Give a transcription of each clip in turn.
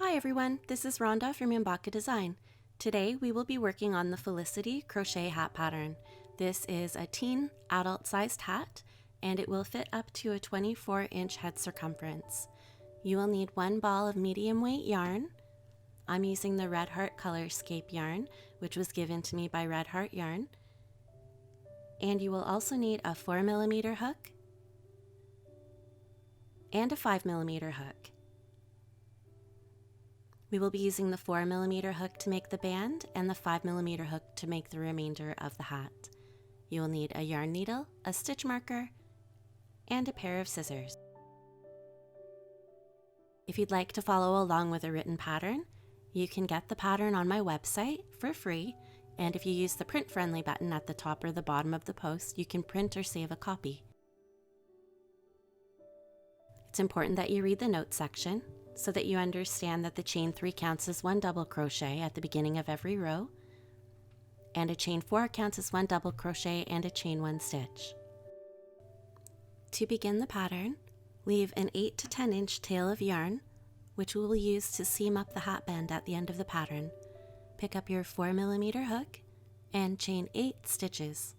Hi everyone, this is Rhonda from Mbaka Design. Today we will be working on the Felicity crochet hat pattern. This is a teen adult sized hat and it will fit up to a 24-inch head circumference. You will need one ball of medium weight yarn. I'm using the Red Heart Colorscape yarn, which was given to me by Red Heart Yarn. And you will also need a 4mm hook and a 5mm hook. We will be using the 4mm hook to make the band and the 5mm hook to make the remainder of the hat. You will need a yarn needle, a stitch marker, and a pair of scissors. If you'd like to follow along with a written pattern, you can get the pattern on my website for free, and if you use the print friendly button at the top or the bottom of the post, you can print or save a copy. It's important that you read the notes section so that you understand that the chain 3 counts as 1 double crochet at the beginning of every row, and a chain 4 counts as 1 double crochet and a chain 1 stitch. To begin the pattern, leave an 8 to 10 inch tail of yarn, which we will use to seam up the hat band at the end of the pattern. Pick up your 4mm hook and chain 8 stitches.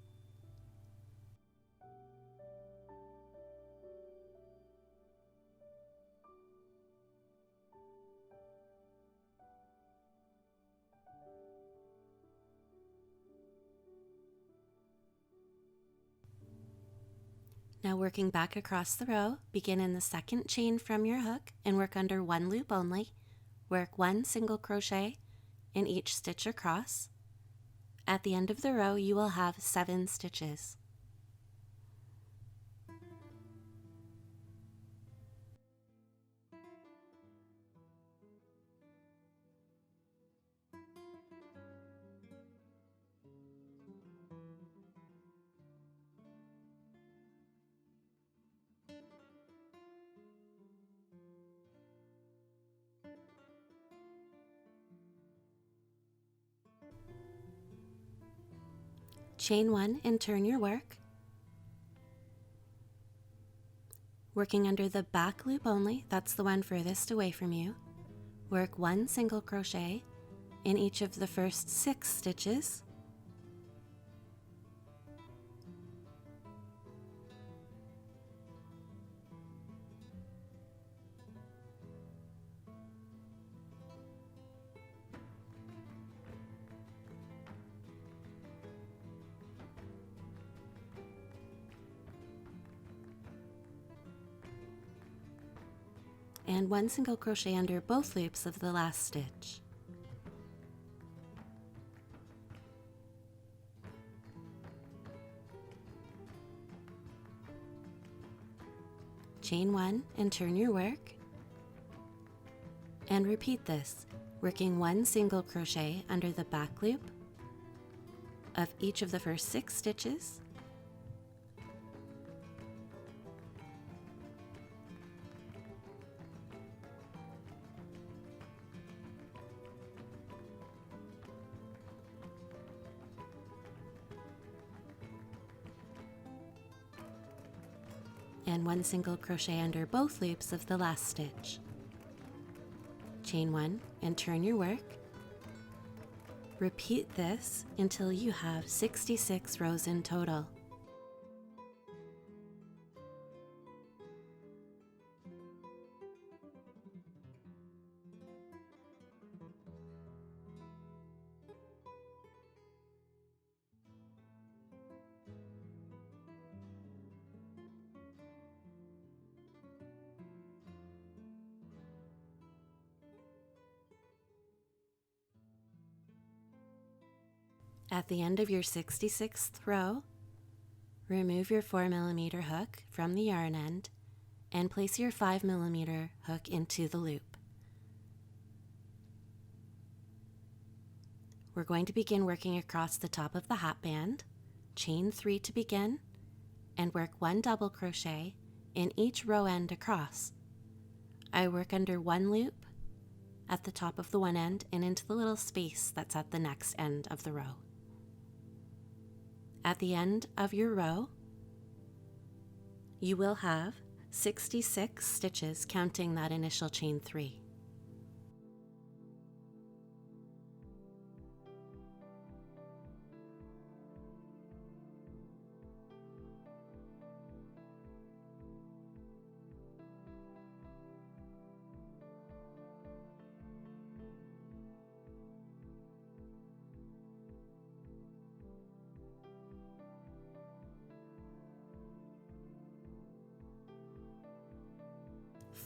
Now working back across the row, begin in the second chain from your hook and work under 1 loop only. Work 1 single crochet in each stitch across. At the end of the row, you will have 7 stitches. Chain 1 and turn your work. Working under the back loop only, that's the one furthest away from you. Work 1 single crochet in each of the first 6 stitches. And 1 single crochet under both loops of the last stitch. Chain 1 and turn your work. And repeat this, working 1 single crochet under the back loop of each of the first 6 stitches. And 1 single crochet under both loops of the last stitch. Chain 1 and turn your work. Repeat this until you have 66 rows in total. At the end of your 66th row, remove your 4mm hook from the yarn end and place your 5mm hook into the loop. We're going to begin working across the top of the hat band. Chain 3 to begin and work 1 double crochet in each row end across. I work under 1 loop at the top of the one end and into the little space that's at the next end of the row. At the end of your row, you will have 66 stitches counting that initial chain 3.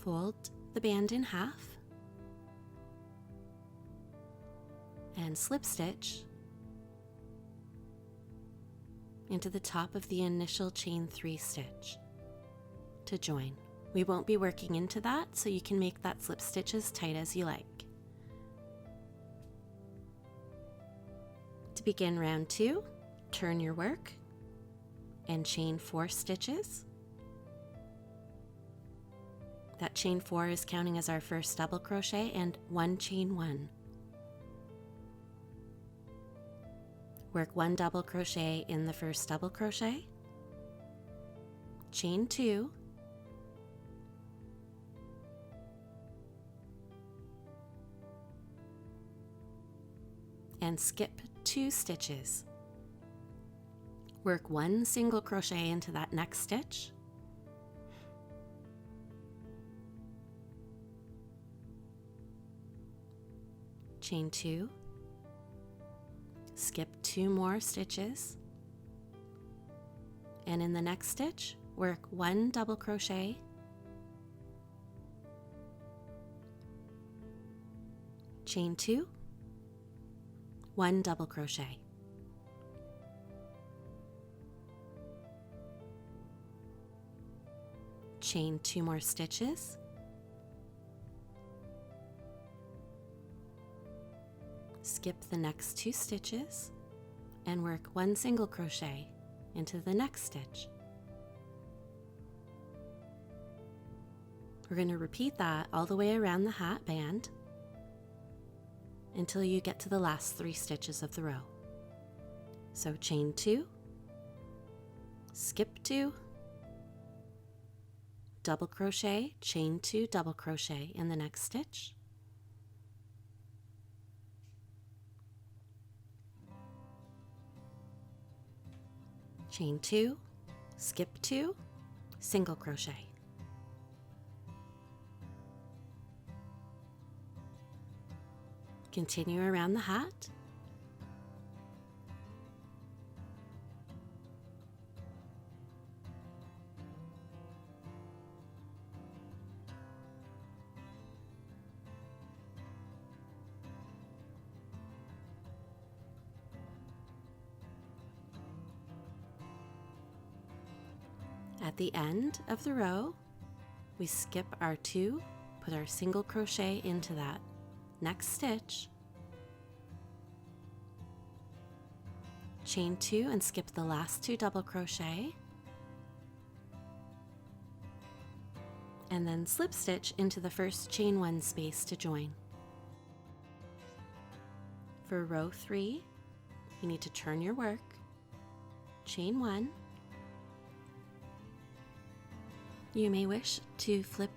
Fold the band in half and slip stitch into the top of the initial chain 3 stitch to join. We won't be working into that, so you can make that slip stitch as tight as you like. To begin round 2, turn your work and chain 4 stitches. That chain 4 is counting as our first double crochet and 1 chain 1. Work 1 double crochet in the first double crochet, chain 2, and skip 2 stitches. Work 1 single crochet into that next stitch, chain 2, skip 2 more stitches, and in the next stitch work 1 double crochet, chain 2, 1 double crochet, chain 2 more stitches, skip the next 2 stitches and work 1 single crochet into the next stitch. We're going to repeat that all the way around the hat band until you get to the last 3 stitches of the row. So chain 2, skip 2, double crochet, chain 2, double crochet in the next stitch, chain 2, skip 2, single crochet. Continue around the hat. At the end of the row, we skip our 2, put our single crochet into that next stitch, chain 2 and skip the last 2 double crochet, and then slip stitch into the first chain 1 space to join. For row 3, you need to turn your work, chain 1. You may wish to flip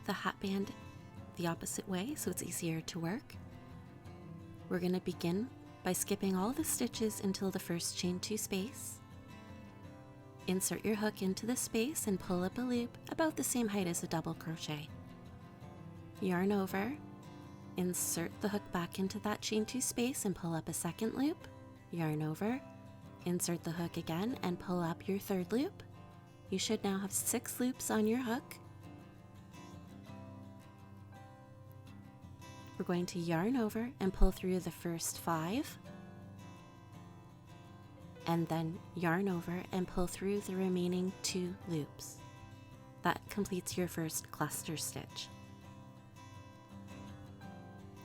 the hat band the opposite way so it's easier to work. We're going to begin by skipping all the stitches until the first chain 2 space. Insert your hook into the space and pull up a loop about the same height as a double crochet. Yarn over, insert the hook back into that chain 2 space and pull up a second loop. Yarn over, insert the hook again and pull up your third loop. You should now have 6 loops on your hook. We're going to yarn over and pull through the first 5, and then yarn over and pull through the remaining 2 loops. That completes your first cluster stitch.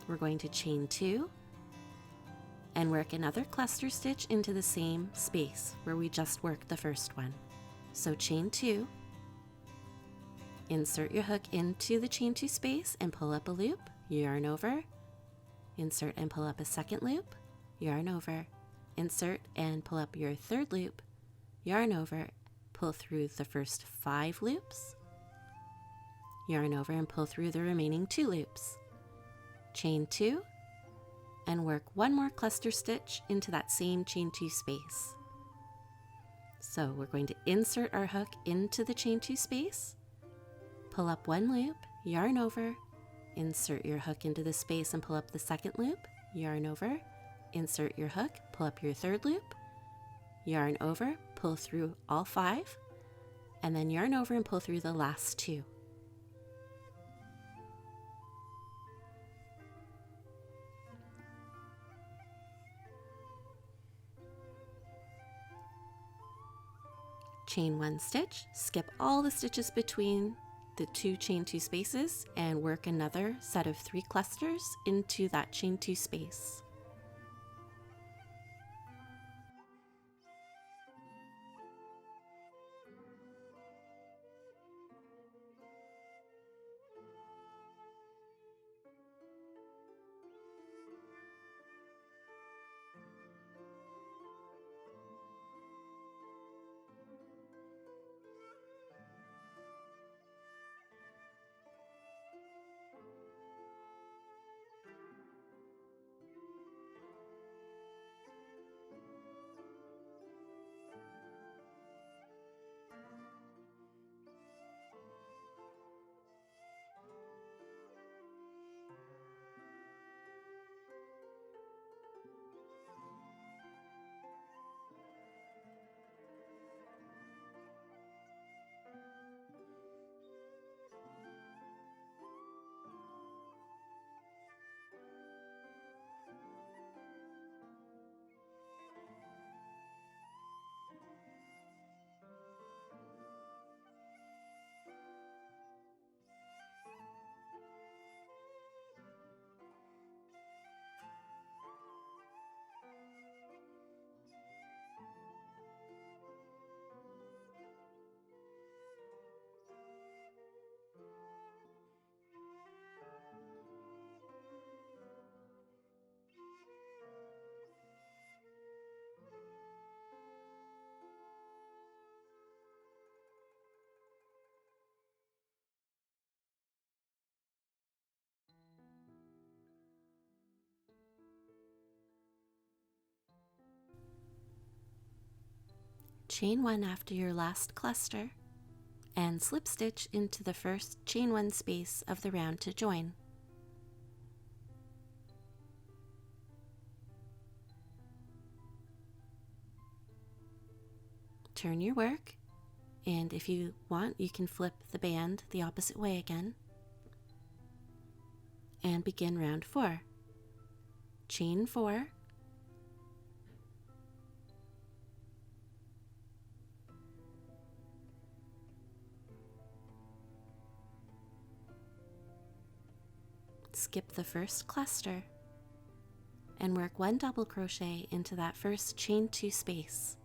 We're going to chain 2 and work another cluster stitch into the same space where we just worked the first one. So chain 2, insert your hook into the chain 2 space and pull up a loop, yarn over, insert and pull up a second loop, yarn over, insert and pull up your third loop, yarn over, pull through the first 5 loops, yarn over and pull through the remaining 2 loops, chain 2, and work 1 more cluster stitch into that same chain 2 space. So we're going to insert our hook into the chain 2 space, pull up 1 loop, yarn over, insert your hook into the space and pull up the second loop, yarn over, insert your hook, pull up your third loop, yarn over, pull through all 5, and then yarn over and pull through the last 2. chain 1 stitch, skip all the stitches between the 2 chain 2 spaces and work another set of 3 clusters into that chain 2 space. Chain 1 after your last cluster and slip stitch into the first chain 1 space of the round to join. Turn your work, and if you want, you can flip the band the opposite way again and begin round 4. Chain 4, skip the first cluster and work 1 double crochet into that first chain 2 space.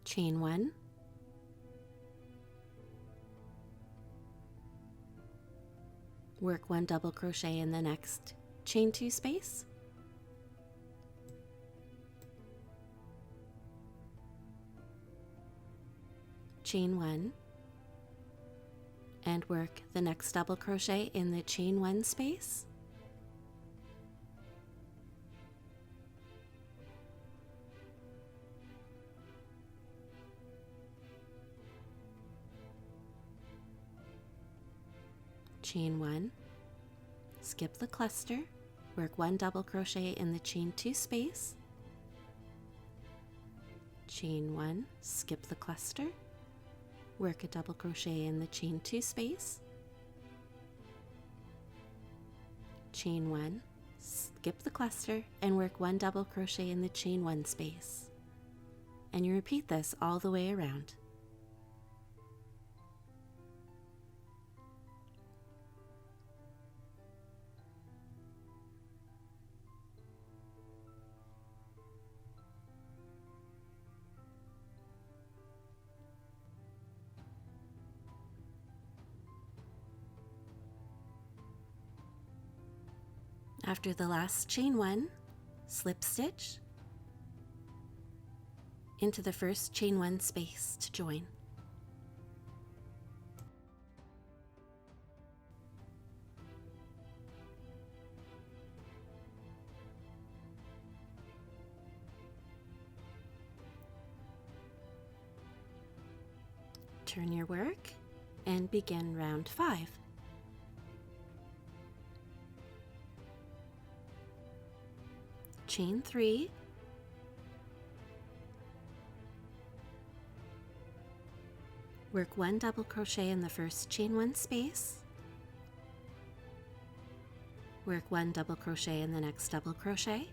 Chain 1, work 1 double crochet in the next chain 2 space, chain 1, and work the next double crochet in the chain 1 space, chain 1, skip the cluster, work 1 double crochet in the chain 2 space, chain 1, skip the cluster, work a double crochet in the chain 2 space, chain 1, skip the cluster, and work 1 double crochet in the chain 1 space. And you repeat this all the way around. After the last chain 1, slip stitch into the first chain 1 space to join. Turn your work and begin round 5. Chain 3, work 1 double crochet in the first chain 1 space, work 1 double crochet in the next double crochet,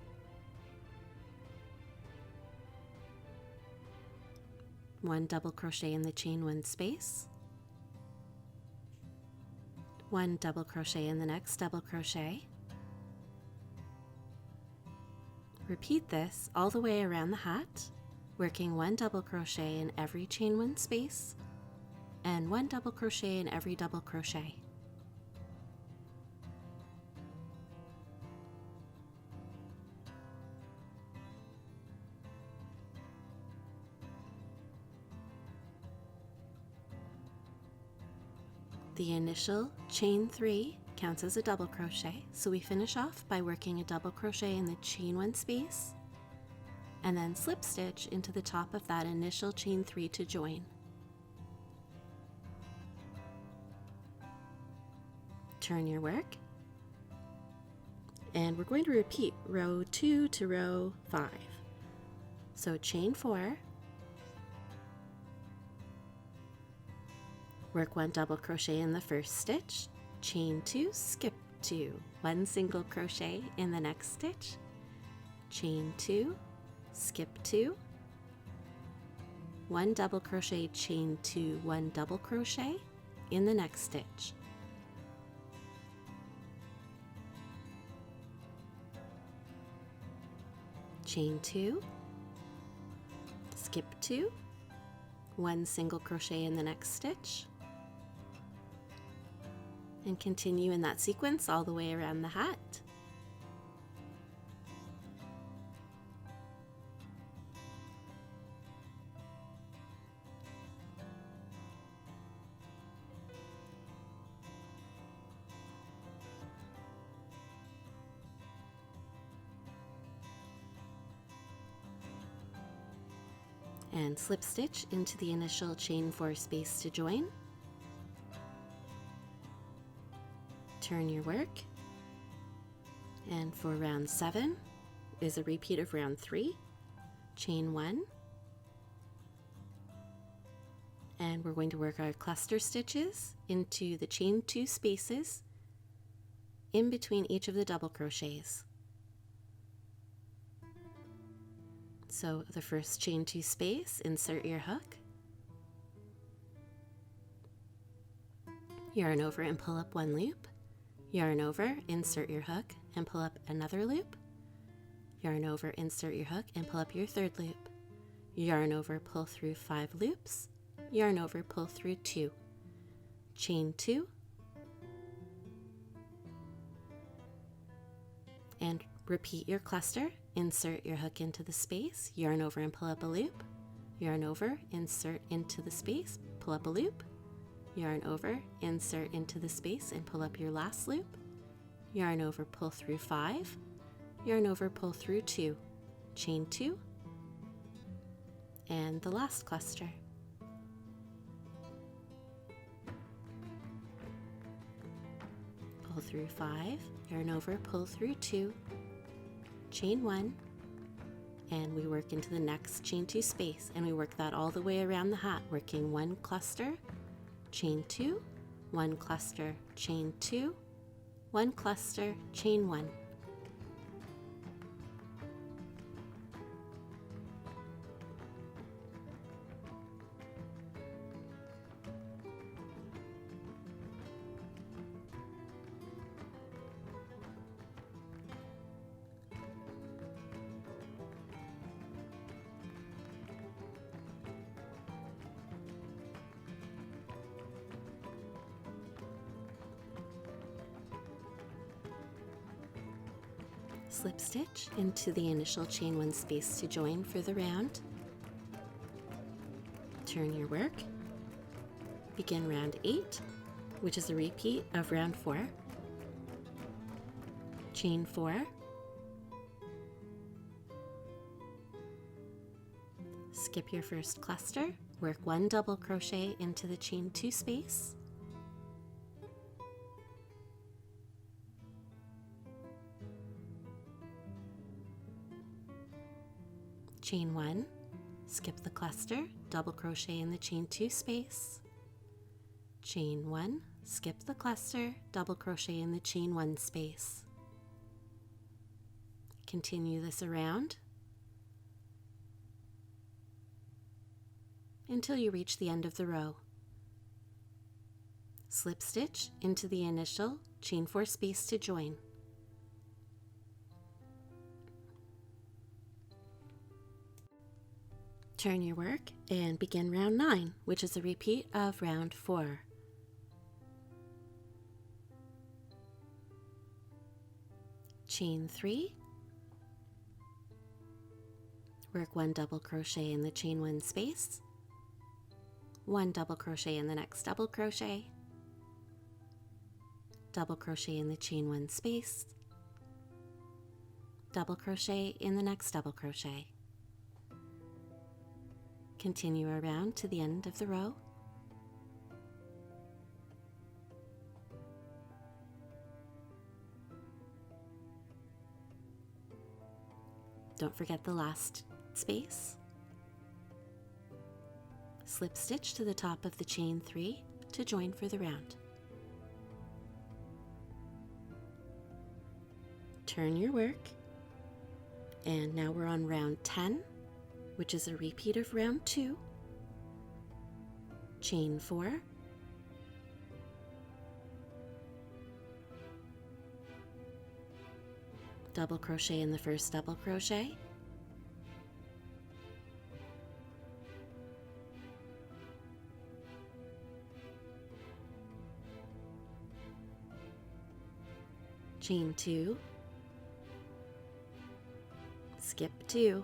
1 double crochet in the chain 1 space, 1 double crochet in the next double crochet. Repeat this all the way around the hat, working 1 double crochet in every chain 1 space and 1 double crochet in every double crochet. The initial chain 3 counts as a double crochet, so we finish off by working a double crochet in the chain 1 space and then slip stitch into the top of that initial chain 3 to join. Turn your work, and we're going to repeat row 2 to row 5. So chain 4, work 1 double crochet in the first stitch, chain 2, skip 2, 1 single crochet in the next stitch, chain 2, skip 2, 1 double crochet, chain 2, 1 double crochet in the next stitch. Chain 2, skip 2, 1 single crochet in the next stitch, and continue in that sequence all the way around the hat. And slip stitch into the initial chain 4 space to join. Turn your work, and for round 7 is a repeat of round 3, chain 1, and we're going to work our cluster stitches into the chain 2 spaces in between each of the double crochets. So the first chain 2 space, insert your hook, yarn over and pull up 1 loop, yarn over, insert your hook and pull up another loop, yarn over, insert your hook and pull up your 3rd loop, yarn over, pull through 5 loops, yarn over, pull through 2, chain 2, and repeat your cluster. Insert your hook into the space, yarn over and pull up a loop, yarn over, insert into the space, pull up a loop, yarn over, insert into the space and pull up your last loop, yarn over, pull through 5, yarn over, pull through 2, chain 2, and the last cluster. Pull through 5, yarn over, pull through 2, chain 1, and we work into the next chain 2 space, and we work that all the way around the hat, working 1 cluster, chain 2, 1 cluster, chain 2, 1 cluster, chain 1. Slip stitch into the initial chain 1 space to join for the round. Turn your work. Begin round 8, which is a repeat of round 4. Chain 4. Skip your first cluster, work 1 double crochet into the chain 2 space. Chain 1, skip the cluster, double crochet in the chain 2 space. Chain 1, skip the cluster, double crochet in the chain 1 space. Continue this around. until you reach the end of the row. Slip stitch into the initial chain 4 space to join. Turn your work and begin round 9, which is a repeat of round 4. Chain 3, work 1 double crochet in the chain 1 space, 1 double crochet in the next double crochet, double crochet in the chain 1 space, double crochet in the next double crochet. Continue around to the end of the row. Don't forget the last space. Slip stitch to the top of the chain 3 to join for the round. Turn your work, and now we're on round 10, which is a repeat of round 2. Chain 4, double crochet in the first double crochet, chain 2, skip 2,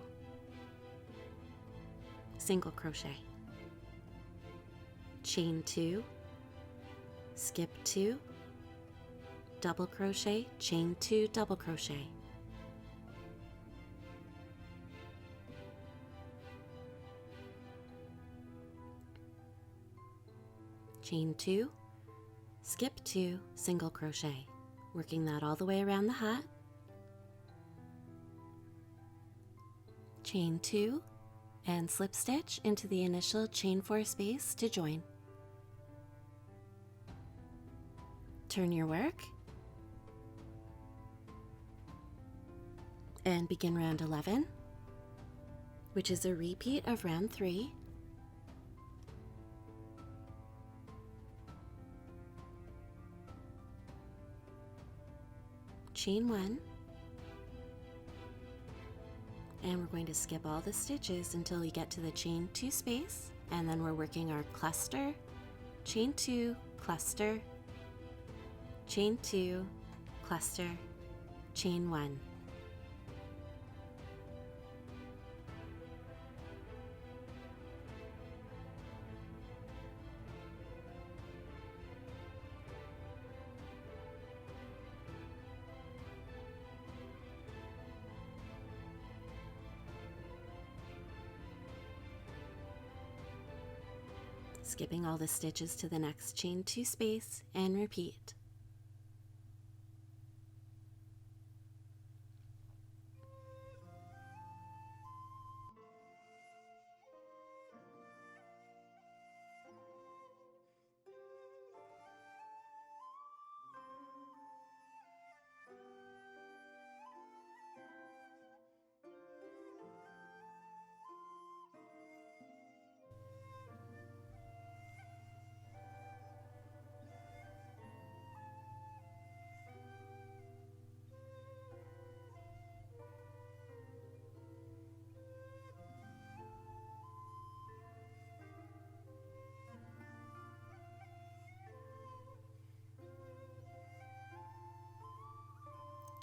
single crochet, chain 2, skip 2, double crochet, chain 2, double crochet. Chain 2, skip 2, single crochet, working that all the way around the hat. Chain 2 and slip stitch into the initial chain 4 space to join. Turn your work and begin round 11, which is a repeat of round 3. Chain 1, and we're going to skip all the stitches until we get to the chain 2 space, and then we're working our cluster, chain 2, cluster, chain 2, cluster, chain 1. Skipping all the stitches to the next chain 2 space and repeat.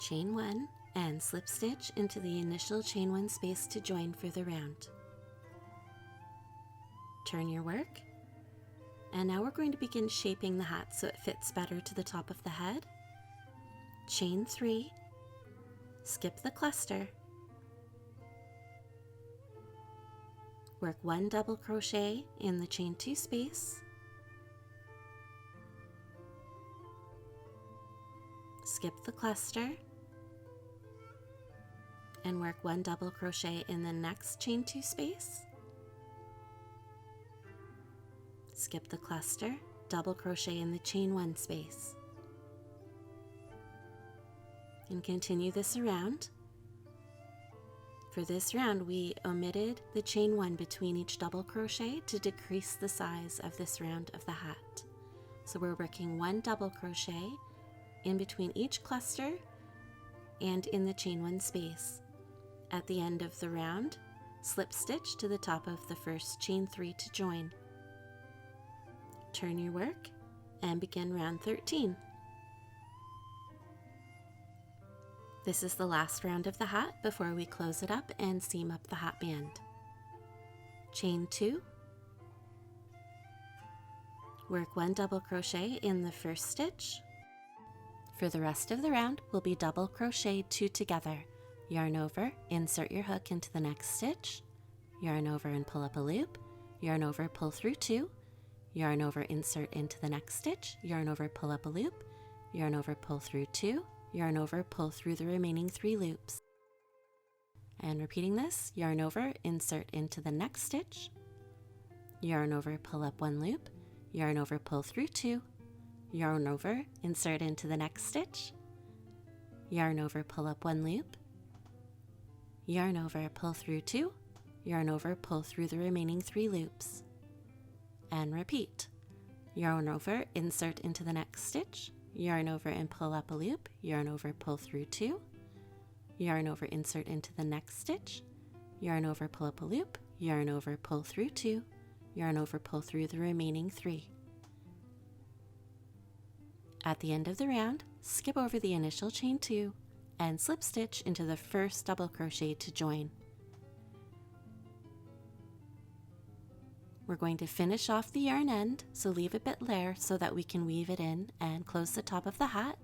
Chain 1 and slip stitch into the initial chain 1 space to join for the round. Turn your work, and now we're going to begin shaping the hat so it fits better to the top of the head. Chain 3, skip the cluster, work 1 double crochet in the chain 2 space, skip the cluster, and work 1 double crochet in the next chain 2 space, skip the cluster, double crochet in the chain 1 space, and continue this around. For For this round, we omitted the chain 1 between each double crochet to decrease the size of this round of the hat. So we're working 1 double crochet in between each cluster and in the chain 1 space. At the end of the round, slip stitch to the top of the first chain 3 to join. Turn your work and begin round 13. This is the last round of the hat before we close it up and seam up the hat band. Chain 2, work 1 double crochet in the first stitch. For the rest of the round, we'll be double crochet 2 together. Yarn over, insert your hook into the next stitch, yarn over and pull up a loop, yarn over, pull through 2, yarn over, insert into the next stitch, yarn over, pull up a loop, yarn over, pull through 2, yarn over, pull through the remaining 3 loops. And repeating this, yarn over, insert into the next stitch, yarn over, pull up 1 loop, yarn over, pull through 2, yarn over, insert into the next stitch, yarn over, pull up 1 loop, yarn over, pull through 2, yarn over, pull through the remaining 3 loops. And repeat. Yarn over, insert into the next stitch, yarn over and pull up a loop, yarn over, pull through 2, yarn over, insert into the next stitch, yarn over, pull up a loop, yarn over, pull through 2, yarn over, pull through the remaining 3. At the end of the round, skip over the initial chain 2 and slip stitch into the first double crochet to join. We're going to finish off the yarn end, so leave a bit there so that we can weave it in and close the top of the hat.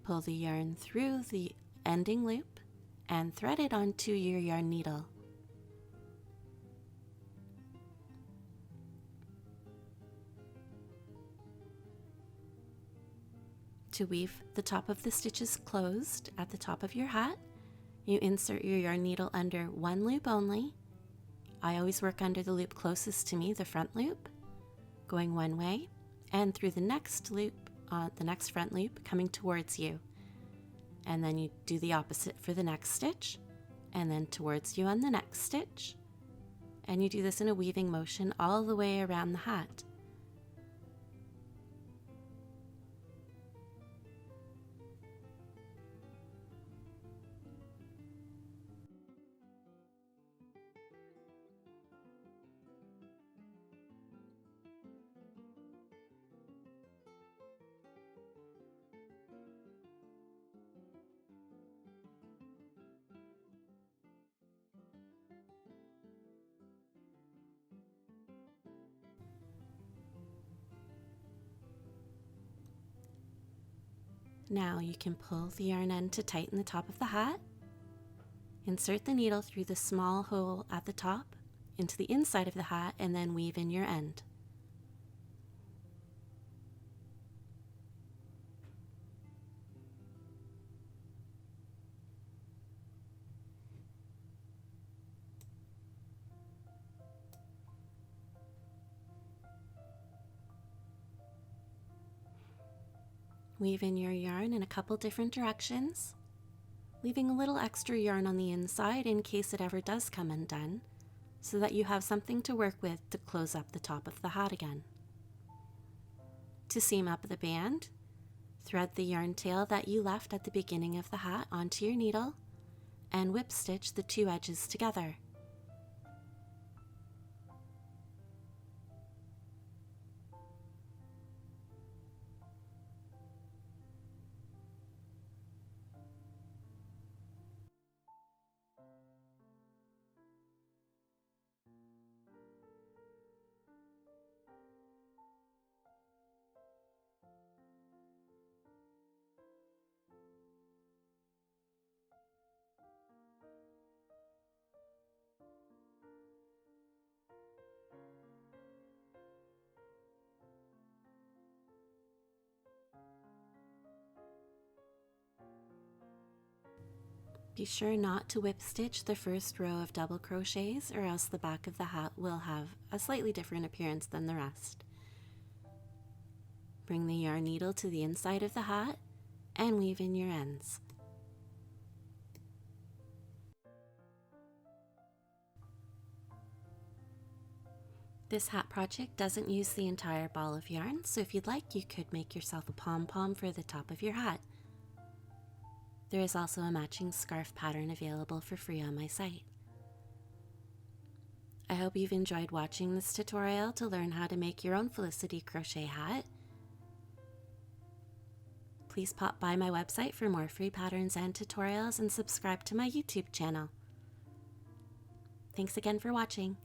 Pull the yarn through the ending loop and thread it onto your yarn needle. To weave the top of the stitches closed at the top of your hat, you insert your yarn needle under 1 loop only. I always work under the loop closest to me, the front loop, going one way, and through the next loop, the next front loop coming towards you. And then you do the opposite for the next stitch, and then towards you on the next stitch. And you do this in a weaving motion all the way around the hat. Now you can pull the yarn end to tighten the top of the hat. Insert the needle through the small hole at the top into the inside of the hat and then weave in your end. Weave in your yarn in a couple different directions, leaving a little extra yarn on the inside in case it ever does come undone, so that you have something to work with to close up the top of the hat again. To seam up the band, thread the yarn tail that you left at the beginning of the hat onto your needle and whip stitch the 2 edges together. Be sure not to whip stitch the first row of double crochets, or else the back of the hat will have a slightly different appearance than the rest. Bring the yarn needle to the inside of the hat and weave in your ends. This hat project doesn't use the entire ball of yarn, so if you'd like, you could make yourself a pom-pom for the top of your hat. There is also a matching scarf pattern available for free on my site. I hope you've enjoyed watching this tutorial to learn how to make your own Felicity crochet hat. Please pop by my website for more free patterns and tutorials and subscribe to my YouTube channel. Thanks again for watching.